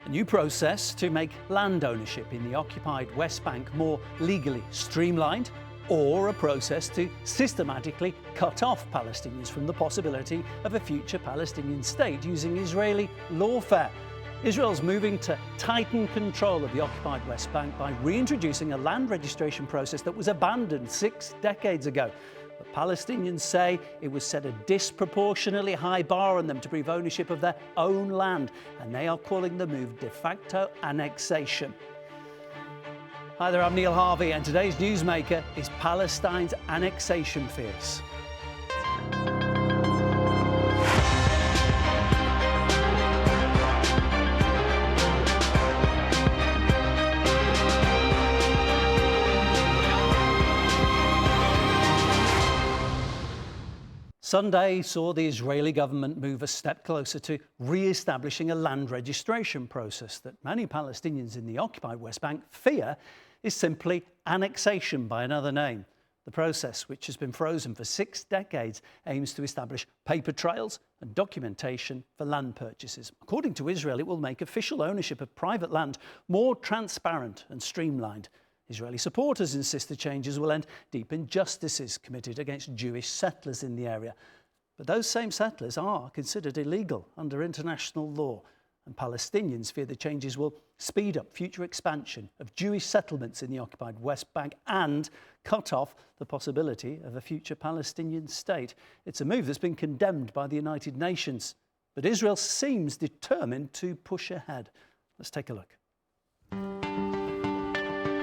A new process to make land ownership in the occupied West Bank more legally streamlined, or a process to systematically cut off Palestinians from the possibility of a future Palestinian state using Israeli lawfare. Israel's moving to tighten control of the occupied West Bank by reintroducing a land registration process that was abandoned 6 decades ago. But Palestinians say it was set a disproportionately high bar on them to prove ownership of their own land, and they are calling the move de facto annexation. Hi there, I'm Neil Harvey, and today's newsmaker is Palestine's annexation fears. Sunday saw the Israeli government move a step closer to re-establishing a land registration process that many Palestinians in the occupied West Bank fear is simply annexation by another name. The process, which has been frozen for 6 decades, aims to establish paper trails and documentation for land purchases. According to Israel, it will make official ownership of private land more transparent and streamlined. Israeli supporters insist the changes will end deep injustices committed against Jewish settlers in the area. But those same settlers are considered illegal under international law, and Palestinians fear the changes will speed up future expansion of Jewish settlements in the occupied West Bank and cut off the possibility of a future Palestinian state. It's a move that's been condemned by the United Nations, but Israel seems determined to push ahead. Let's take a look.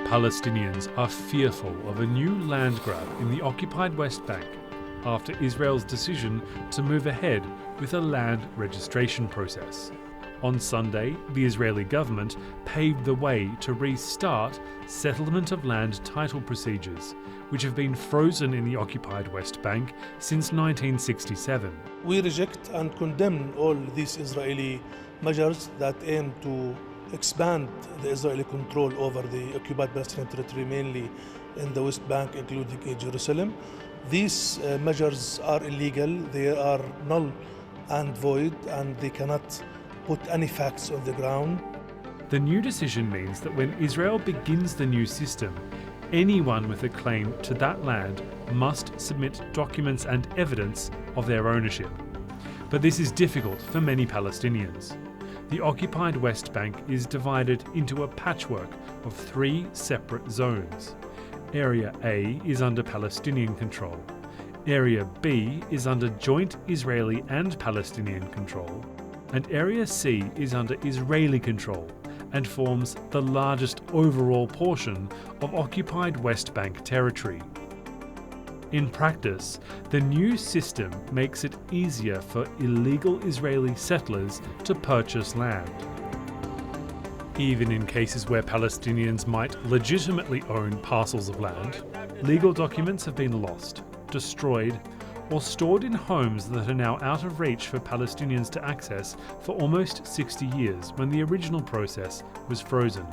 Palestinians are fearful of a new land grab in the occupied West Bank after Israel's decision to move ahead with a land registration process. On Sunday, the Israeli government paved the way to restart settlement of land title procedures, which have been frozen in the occupied West Bank since 1967. We reject and condemn all these Israeli measures that aim to expand the Israeli control over the occupied Palestinian territory, mainly in the West Bank, including Jerusalem. These measures are illegal, they are null and void, and they cannot put any facts on the ground. The new decision means that when Israel begins the new system, anyone with a claim to that land must submit documents and evidence of their ownership. But this is difficult for many Palestinians. The occupied West Bank is divided into a patchwork of 3 separate zones. Area A is under Palestinian control. Area B is under joint Israeli and Palestinian control. And Area C is under Israeli control and forms the largest overall portion of occupied West Bank territory. In practice, the new system makes it easier for illegal Israeli settlers to purchase land. Even in cases where Palestinians might legitimately own parcels of land, legal documents have been lost, destroyed, or stored in homes that are now out of reach for Palestinians to access for almost 60 years when the original process was frozen,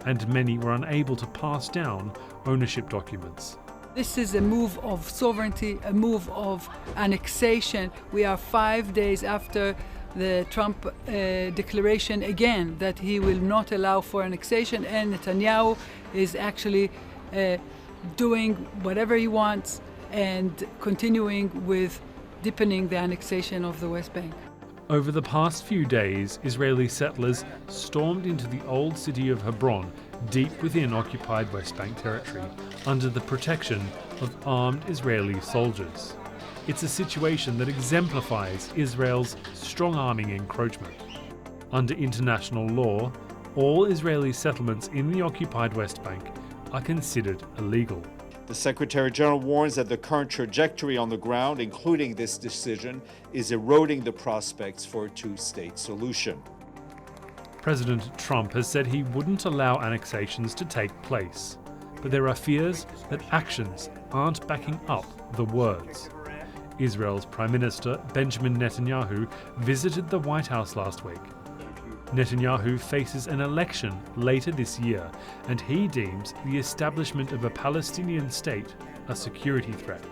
and many were unable to pass down ownership documents. This is a move of sovereignty, a move of annexation. We are 5 days after the Trump declaration again that he will not allow for annexation, and Netanyahu is actually doing whatever he wants and continuing with deepening the annexation of the West Bank. Over the past few days, Israeli settlers stormed into the old city of Hebron, deep within occupied West Bank territory, under the protection of armed Israeli soldiers. It's a situation that exemplifies Israel's strong-arming encroachment. Under international law, all Israeli settlements in the occupied West Bank are considered illegal. The Secretary General warns that the current trajectory on the ground, including this decision, is eroding the prospects for a two-state solution. President Trump has said he wouldn't allow annexations to take place, but there are fears that actions aren't backing up the words. Israel's Prime Minister Benjamin Netanyahu visited the White House last week. Netanyahu faces an election later this year, and he deems the establishment of a Palestinian state a security threat.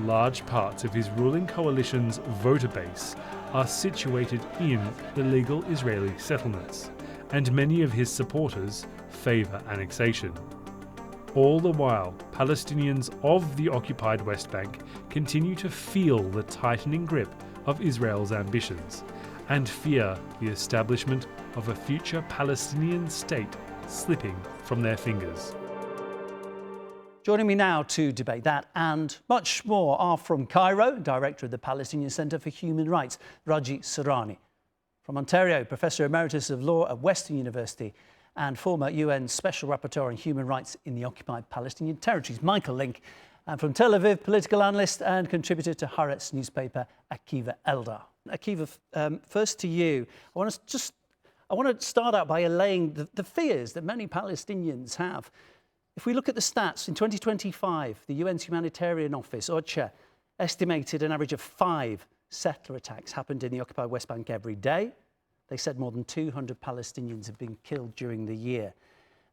Large parts of his ruling coalition's voter base are situated in illegal Israeli settlements, and many of his supporters favour annexation. All the while, Palestinians of the occupied West Bank continue to feel the tightening grip of Israel's ambitions and fear the establishment of a future Palestinian state slipping from their fingers. Joining me now to debate that and much more are from Cairo, Director of the Palestinian Centre for Human Rights, Raji Sourani. From Ontario, Professor Emeritus of Law at Western University and former UN Special Rapporteur on Human Rights in the Occupied Palestinian Territories, Michael Lynk. And from Tel Aviv, political analyst and contributor to Haaretz newspaper, Akiva Eldar. Akiva, first to you. I want to start out by allaying the fears that many Palestinians have. If we look at the stats, in 2025, the UN's Humanitarian Office, OCHA, estimated an average of 5 settler attacks happened in the occupied West Bank every day. They said more than 200 Palestinians have been killed during the year.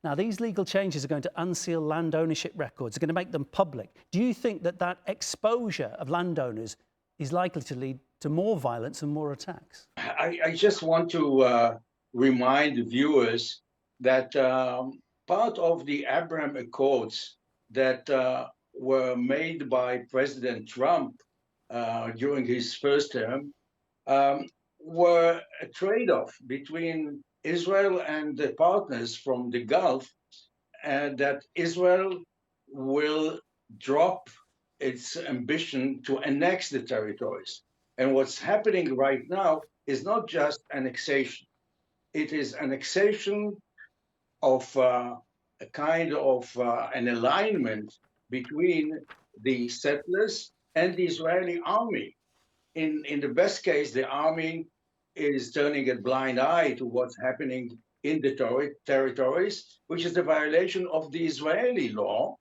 Now, these legal changes are going to unseal land ownership records, are going to make them public. Do you think that exposure of landowners is likely to lead to more violence and more attacks? I just want to remind the viewers that part of the Abraham Accords that were made by President Trump during his first term were a trade-off between Israel and the partners from the Gulf, and that Israel will drop its ambition to annex the territories. And what's happening right now is not just annexation. It is annexation of a kind of an alignment between the settlers and the Israeli army. In the best case, the army is turning a blind eye to what's happening in the territories, which is a violation of the Israeli law.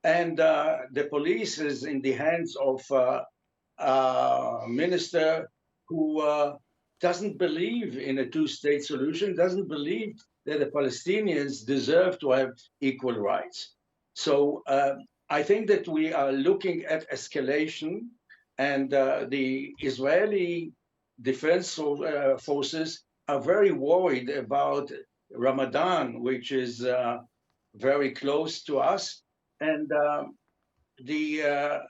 And the police is in the hands of a minister who doesn't believe in a two-state solution, doesn't believe that the Palestinians deserve to have equal rights. So I think that we are looking at escalation, and the Israeli defense forces are very worried about Ramadan, which is very close to us. And the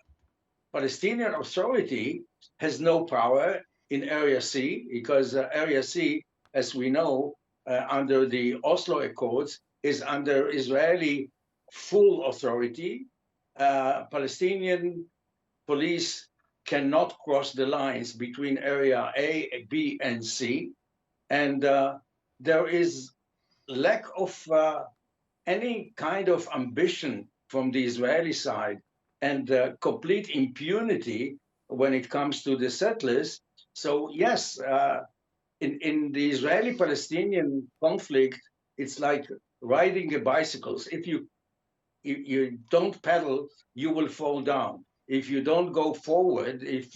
Palestinian Authority has no power in Area C, because Area C, as we know, under the Oslo Accords, is under Israeli full authority. Palestinian police cannot cross the lines between Area A, B, and C. And there is lack of any kind of ambition from the Israeli side, and complete impunity when it comes to the settlers. So yes, in the Israeli-Palestinian conflict, it's like riding a bicycle. If you don't pedal, you will fall down. If you don't go forward, if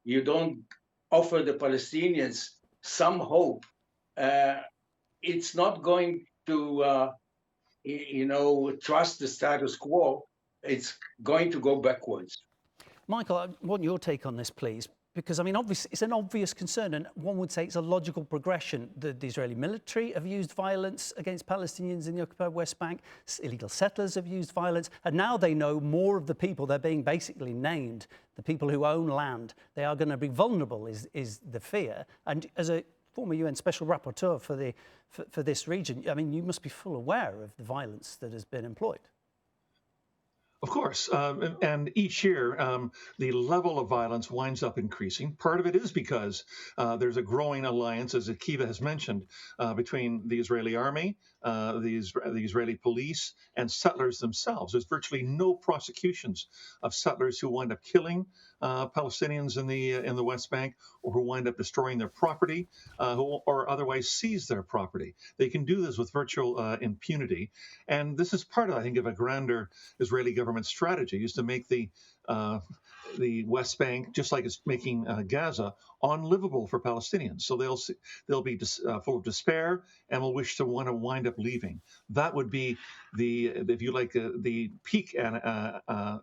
you don't offer the Palestinians some hope, it's not going to trust the status quo. It's going to go backwards. Michael, I want your take on this, please, because, I mean, it's an obvious concern, and one would say it's a logical progression. The Israeli military have used violence against Palestinians in the occupied West Bank, illegal settlers have used violence, and now they know more of the people, they're being basically named, the people who own land. They are going to be vulnerable, is the fear. And as a former UN Special Rapporteur for this region, I mean, you must be full aware of the violence that has been employed. Of course, and each year the level of violence winds up increasing. Part of it is because there's a growing alliance, as Akiva has mentioned, between the Israeli army, the Israeli police, and settlers themselves. There's virtually no prosecutions of settlers who wind up killing Palestinians in the West Bank, or who wind up destroying their property, or otherwise seize their property. They can do this with virtual impunity, and this is part, I think, of a grander Israeli government strategy, is to make the West Bank, just like it's making Gaza, unlivable for Palestinians. So they'll be full of despair and will wish to wind up leaving. That would be the peak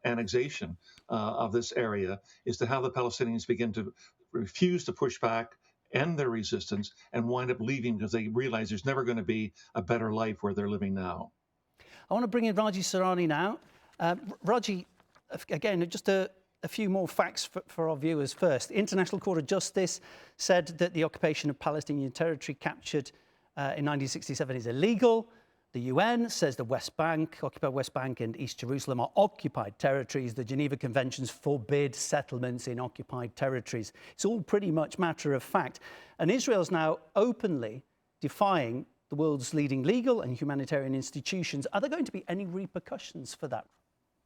annexation of this area, is to have the Palestinians begin to refuse to push back end their resistance, and wind up leaving because they realize there's never going to be a better life where they're living now. I want to bring in Raji Sourani now. Raji, again, just a few more facts for our viewers first. The International Court of Justice said that the occupation of Palestinian territory captured in 1967 is illegal. The UN says the West Bank, occupied West Bank and East Jerusalem are occupied territories. The Geneva Conventions forbid settlements in occupied territories. It's all pretty much matter of fact. And Israel's now openly defying the world's leading legal and humanitarian institutions. Are there going to be any repercussions for that?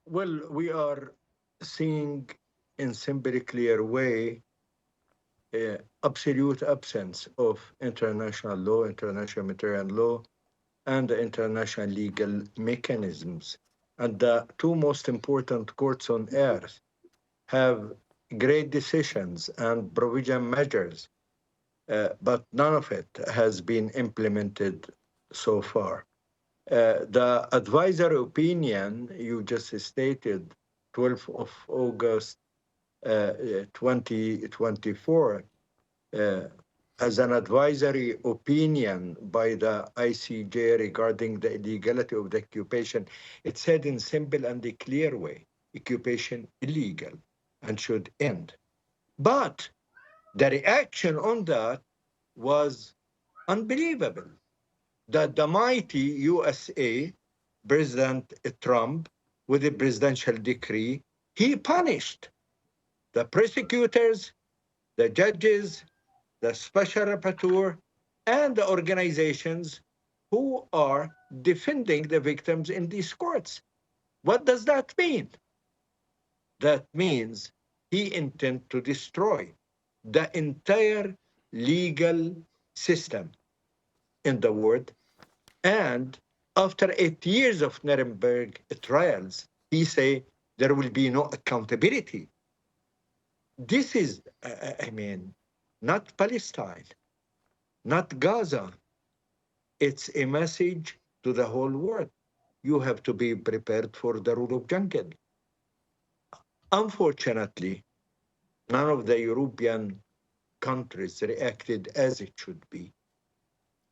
Well, we are seeing in simply clear way absolute absence of international law, international humanitarian law, and the international legal mechanisms. And the two most important courts on earth have great decisions and provision measures, but none of it has been implemented so far. The advisory opinion you just stated, 12th of August 2024, as an advisory opinion by the ICJ regarding the illegality of the occupation, it said in simple and a clear way, occupation illegal and should end. But the reaction on that was unbelievable. That the mighty USA, President Trump, with a presidential decree, he punished the prosecutors, the judges, the special rapporteur, and the organizations who are defending the victims in these courts. What does that mean? That means he intends to destroy the entire legal system in the world. And after 8 years of Nuremberg trials, he say there will be no accountability. This is, not Palestine, not Gaza. It's a message to the whole world. You have to be prepared for the rule of jungle. Unfortunately, none of the European countries reacted as it should be.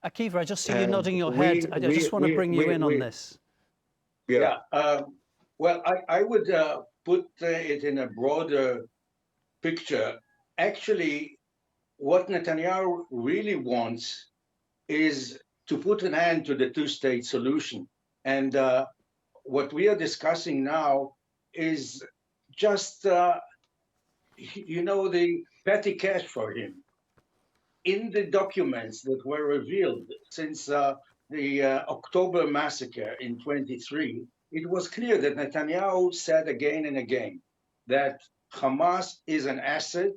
Akiva, I just see you nodding your head. I just want to bring you in on this. Yeah. Well, I would put it in a broader picture. Actually, what Netanyahu really wants is to put an end to the two-state solution. And what we are discussing now is just, the petty cash for him. In the documents that were revealed since the October massacre in 23, it was clear that Netanyahu said again and again that Hamas is an asset,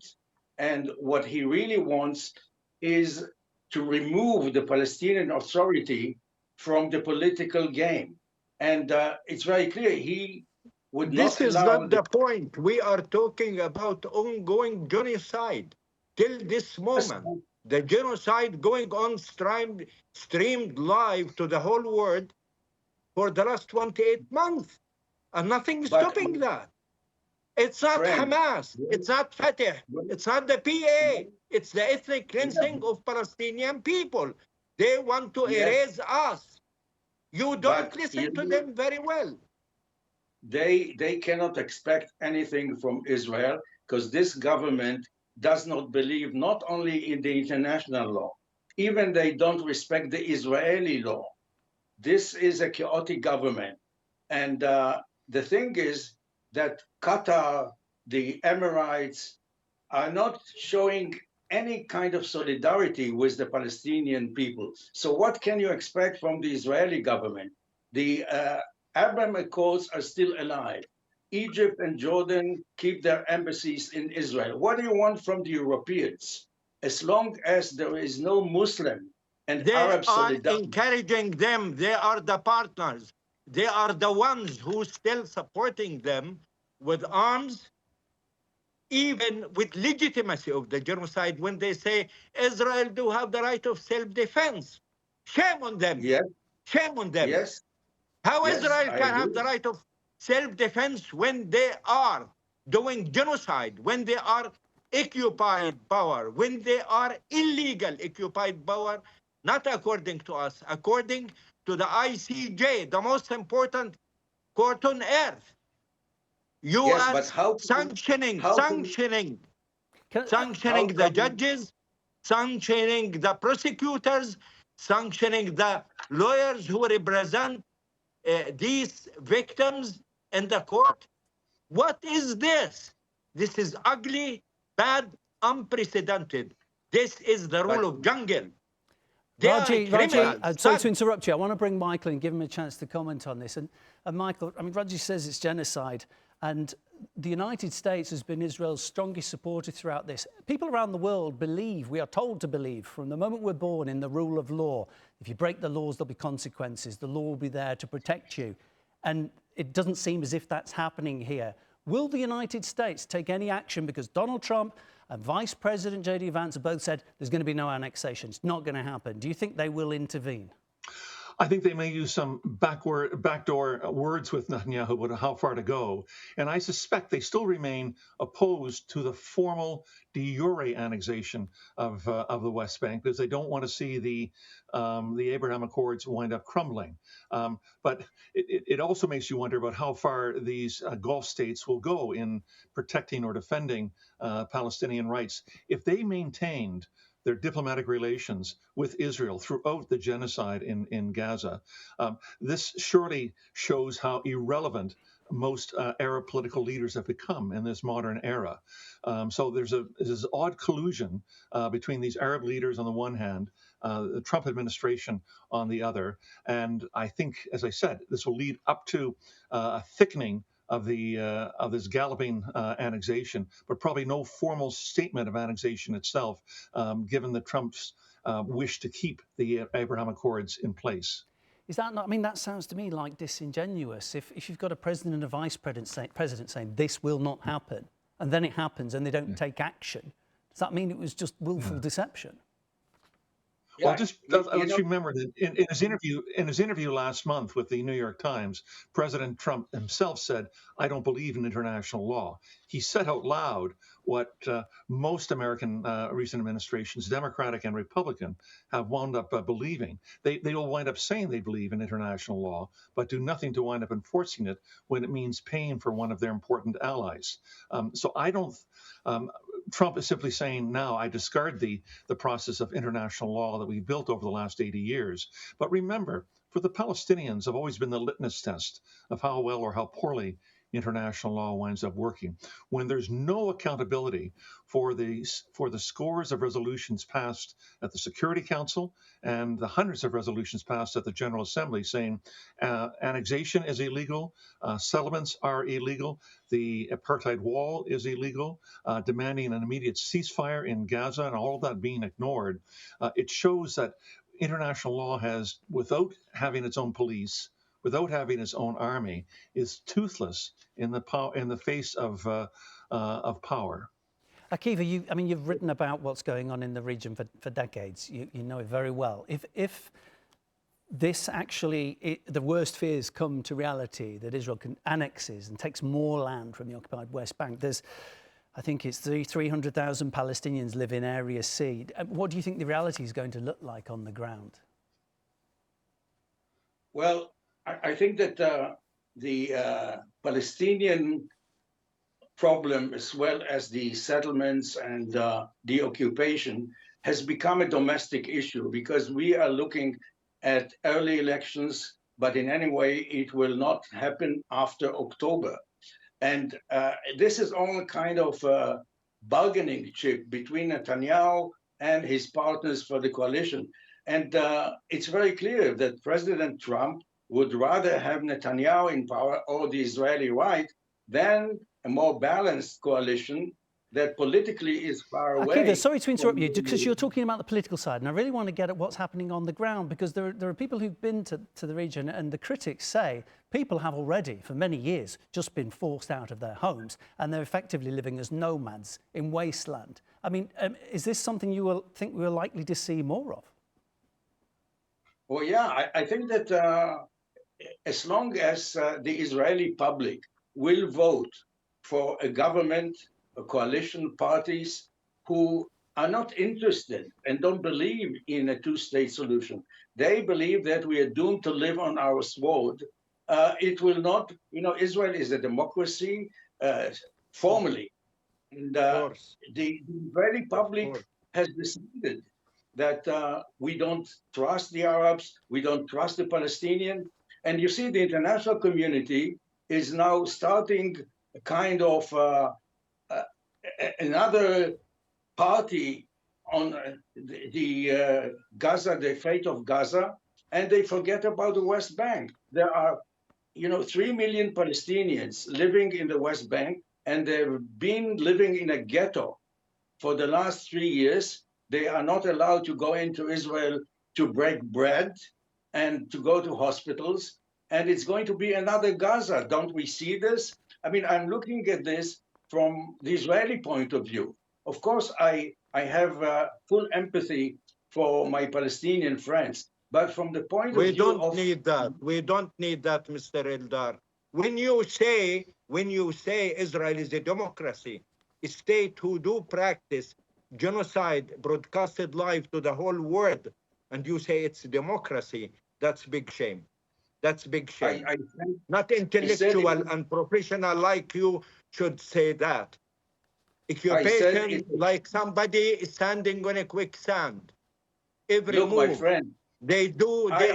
and what he really wants is to remove the Palestinian Authority from the political game. And it's very clear he would not allow... This is not the point. We are talking about ongoing genocide. Till this moment, the genocide going on streamed live to the whole world for the last 28 months. And nothing is stopping that. It's not Hamas, it's not Fatah, it's not the PA, it's the ethnic cleansing of Palestinian people. They want to erase us. You don't listen to them very well. They cannot expect anything from Israel because this government does not believe not only in the international law, even they don't respect the Israeli law. This is a chaotic government. And the thing is that Qatar, the Emerites, are not showing any kind of solidarity with the Palestinian people. So what can you expect from the Israeli government? The Abraham Accords are still alive. Egypt and Jordan keep their embassies in Israel. What do you want from the Europeans? As long as there is no Muslim and Arab solidarity. They are encouraging them. They are the partners. They are the ones who still supporting them with arms, even with legitimacy of the genocide when they say Israel do have the right of self-defense. Shame on them. Yes. Shame on them. Yes. How Israel can have the right of self-defense when they are doing genocide, when they are occupied power, when they are illegal occupied power, not according to us, according to the ICJ, the most important court on earth. Yes, but U.S. how sanctioning how the come judges, sanctioning the prosecutors, sanctioning the lawyers who represent these victims in the court. What is this? This is ugly, bad, unprecedented. This is the rule of jungle. They are Raji, criminals. I'm sorry to interrupt you. I want to bring Michael and give him a chance to comment on this. And Michael, I mean, Raji says it's genocide, and the United States has been Israel's strongest supporter throughout this. People around the world believe, we are told to believe, from the moment we're born, in the rule of law. If you break the laws, there'll be consequences. The law will be there to protect you. And it doesn't seem as if that's happening here. Will the United States take any action? Because Donald Trump and Vice President J.D. Vance have both said there's going to be no annexation. It's not going to happen. Do you think they will intervene? I think they may use some backdoor words with Netanyahu about how far to go. And I suspect they still remain opposed to the formal de jure annexation of the West Bank because they don't want to see the Abraham Accords wind up crumbling. But it also makes you wonder about how far these Gulf states will go in protecting or defending Palestinian rights. If they maintained their diplomatic relations with Israel throughout the genocide in Gaza. This surely shows how irrelevant most Arab political leaders have become in this modern era. So there's this odd collusion between these Arab leaders on the one hand, the Trump administration on the other. And I think, as I said, this will lead up to a thickening of this galloping annexation, but probably no formal statement of annexation itself, given the Trump's wish to keep the Abraham Accords in place. Is that not? I mean, that sounds to me like disingenuous. If you've got a president and a vice president saying this will not happen, and then it happens, and they don't take action, does that mean it was just willful deception? Yeah, well, just let's remember that in his interview last month with the New York Times, President Trump himself said, "I don't believe in international law." He said out loud what most American recent administrations, Democratic and Republican, have wound up believing. They will wind up saying they believe in international law, but do nothing to wind up enforcing it when it means paying for one of their important allies. So I don't. Trump is simply saying now I discard the process of international law that we've built over the last 80 years. But remember, for the Palestinians have always been the litmus test of how well or how poorly international law winds up working. When there's no accountability for the scores of resolutions passed at the Security Council and the hundreds of resolutions passed at the General Assembly saying annexation is illegal, settlements are illegal, the apartheid wall is illegal, demanding an immediate ceasefire in Gaza, and all of that being ignored, it shows that international law has, without having its own police, without having its own army, is toothless in the face of power. Akiva, you've written about what's going on in the region for decades. You know it very well. If this actually, the worst fears come to reality, that Israel annexes and takes more land from the occupied West Bank, I think it's 300,000 Palestinians live in Area C. What do you think the reality is going to look like on the ground? Well, I think that the Palestinian problem, as well as the settlements and the occupation, has become a domestic issue because we are looking at early elections, but in any way, it will not happen after October. And this is all kind of a bargaining chip between Netanyahu and his partners for the coalition. And it's very clear that President Trump would rather have Netanyahu in power or the Israeli right than a more balanced coalition that politically is far away. Akiva, sorry to interrupt you, because you're talking about the political side, and I really want to get at what's happening on the ground, because there are people who've been to the region, and the critics say people have already, for many years, just been forced out of their homes, and they're effectively living as nomads in wasteland. I mean, is this something you will think we're likely to see more of? Well, yeah, I think that as long as the Israeli public will vote for a government coalition parties who are not interested and don't believe in a two-state solution. They believe that we are doomed to live on our sword. It will not, Israel is a democracy formally. And the Israeli public has decided that we don't trust the Arabs, we don't trust the Palestinians. And you see, the international community is now starting a kind of another party on the Gaza, the fate of Gaza, and they forget about the West Bank. There are, 3 million Palestinians living in the West Bank, and they've been living in a ghetto for the last 3 years. They are not allowed to go into Israel to break bread and to go to hospitals. And it's going to be another Gaza. Don't we see this? I mean, I'm looking at this from the Israeli point of view. Of course, I have full empathy for my Palestinian friends. But from the point of view we don't need that. We don't need that, Mr. Eldar. When you say Israel is a democracy, a state who do practice genocide broadcasted live to the whole world, and you say it's democracy, that's big shame. That's big shame. Not intellectual and professional like you should say that. Occupation like somebody standing on a quicksand. Every look, move my friend, they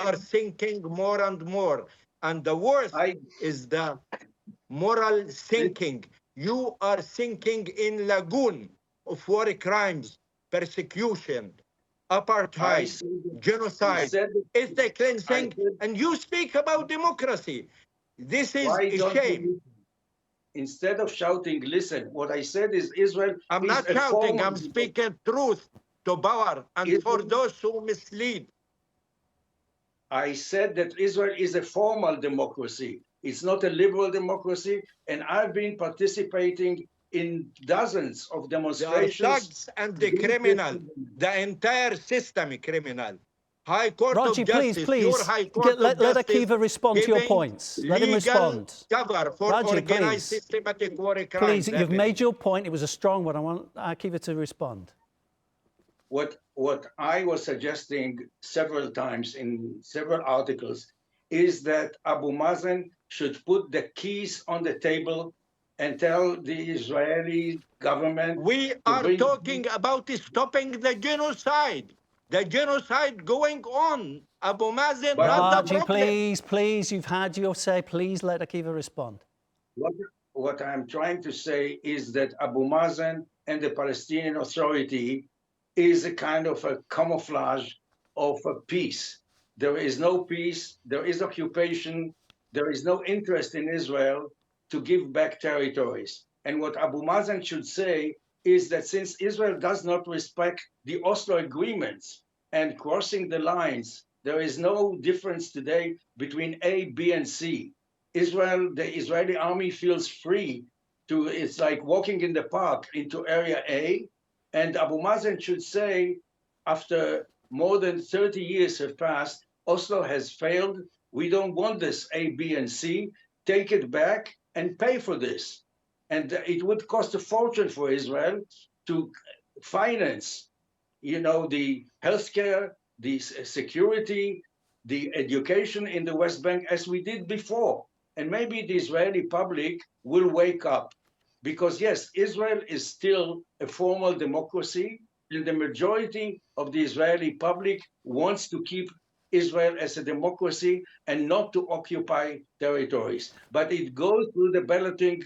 are sinking more and more. And the worst is the moral sinking. You are sinking in lagoon of war crimes, persecution, apartheid, genocide, ethnic cleansing, and you speak about democracy. This is a shame. Instead of shouting, listen, what I said is Israel. I'm not shouting, I'm speaking truth to power and for those who mislead. I said that Israel is a formal democracy. It's not a liberal democracy. And I've been participating in dozens of demonstrations. The thugs and the criminal, the entire system criminal. High Court Raji, of Justice, please, your High Court let of Justice Akiva respond to your points. Let him respond. Cover for Raji, organized systematic war crimes. Please, you've made your point. It was a strong one. I want Akiva to respond. What I was suggesting several times in several articles is that Abu Mazen should put the keys on the table and tell the Israeli government. We are talking about stopping the genocide. The genocide going on. Abu Mazen, not the problem. Please, you've had your say. Please let Akiva respond. What I'm trying to say is that Abu Mazen and the Palestinian Authority is a kind of a camouflage of a peace. There is no peace, there is occupation, there is no interest in Israel to give back territories. And what Abu Mazen should say is that since Israel does not respect the Oslo agreements and crossing the lines, there is no difference today between A, B, and C. The Israeli army feels free it's like walking in the park into area A, and Abu Mazen should say, after more than 30 years have passed, Oslo has failed. We don't want this A, B, and C. Take it back and pay for this. And it would cost a fortune for Israel to finance, the healthcare, the security, the education in the West Bank as we did before. And maybe the Israeli public will wake up. Because yes, Israel is still a formal democracy, and the majority of the Israeli public wants to keep Israel as a democracy and not to occupy territories. But it goes through the balloting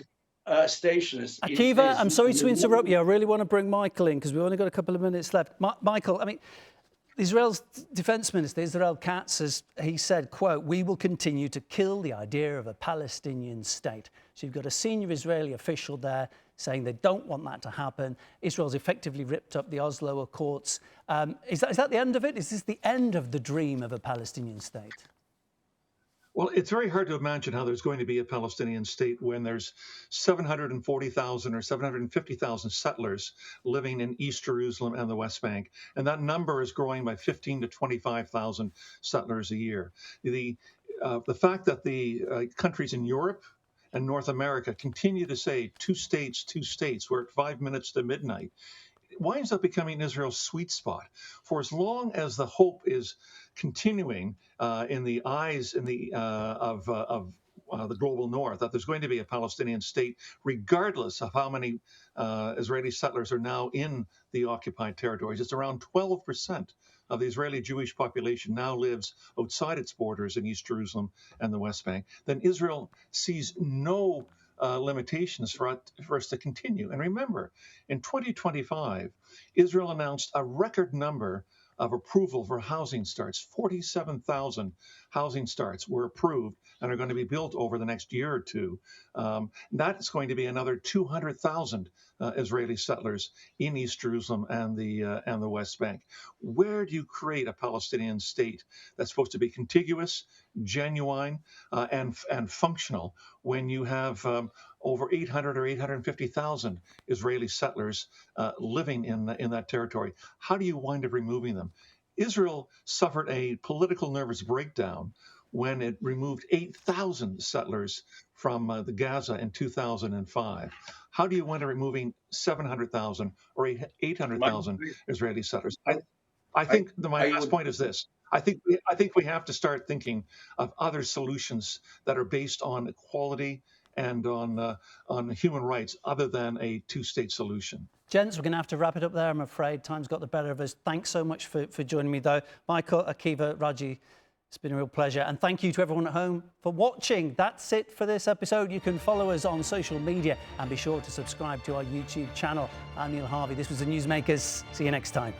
stations. Akiva, I'm sorry to interrupt you. I really want to bring Michael in because we've only got a couple of minutes left. Michael, I mean, Israel's defense minister, Israel Katz, he said, quote, "We will continue to kill the idea of a Palestinian state." So you've got a senior Israeli official there saying they don't want that to happen. Israel's effectively ripped up the Oslo Accords. Is that the end of it? Is this the end of the dream of a Palestinian state? Well, it's very hard to imagine how there's going to be a Palestinian state when there's 740,000 or 750,000 settlers living in East Jerusalem and the West Bank. And that number is growing by 15 to 25,000 settlers a year. The fact that the countries in Europe and North America continue to say 2 states, 2 states, we're at 5 minutes to midnight, it winds up becoming Israel's sweet spot. For as long as the hope is continuing in the eyes of the global north that there's going to be a Palestinian state, regardless of how many Israeli settlers are now in the occupied territories. It's around 12% of the Israeli Jewish population now lives outside its borders in East Jerusalem and the West Bank. Then Israel sees no limitations for us to continue. And remember, in 2025, Israel announced a record number of approval for housing starts. 47,000 housing starts were approved and are going to be built over the next year or two. That's going to be another 200,000 Israeli settlers in East Jerusalem and the West Bank. Where do you create a Palestinian state that's supposed to be contiguous, genuine, and functional when you have over 800 or 850,000 Israeli settlers living in that territory? How do you wind up removing them? Israel suffered a political nervous breakdown when it removed 8,000 settlers from the Gaza in 2005. How do you wind up removing 700,000 or 800,000 Israeli settlers? I think my last point is this. I think we have to start thinking of other solutions that are based on equality and on human rights other than a 2-state solution. Gents, we're going to have to wrap it up there, I'm afraid. Time's got the better of us. Thanks so much for joining me, though. Michael, Akiva, Raji, it's been a real pleasure. And thank you to everyone at home for watching. That's it for this episode. You can follow us on social media and be sure to subscribe to our YouTube channel. I'm Neil Harvey. This was the Newsmakers. See you next time.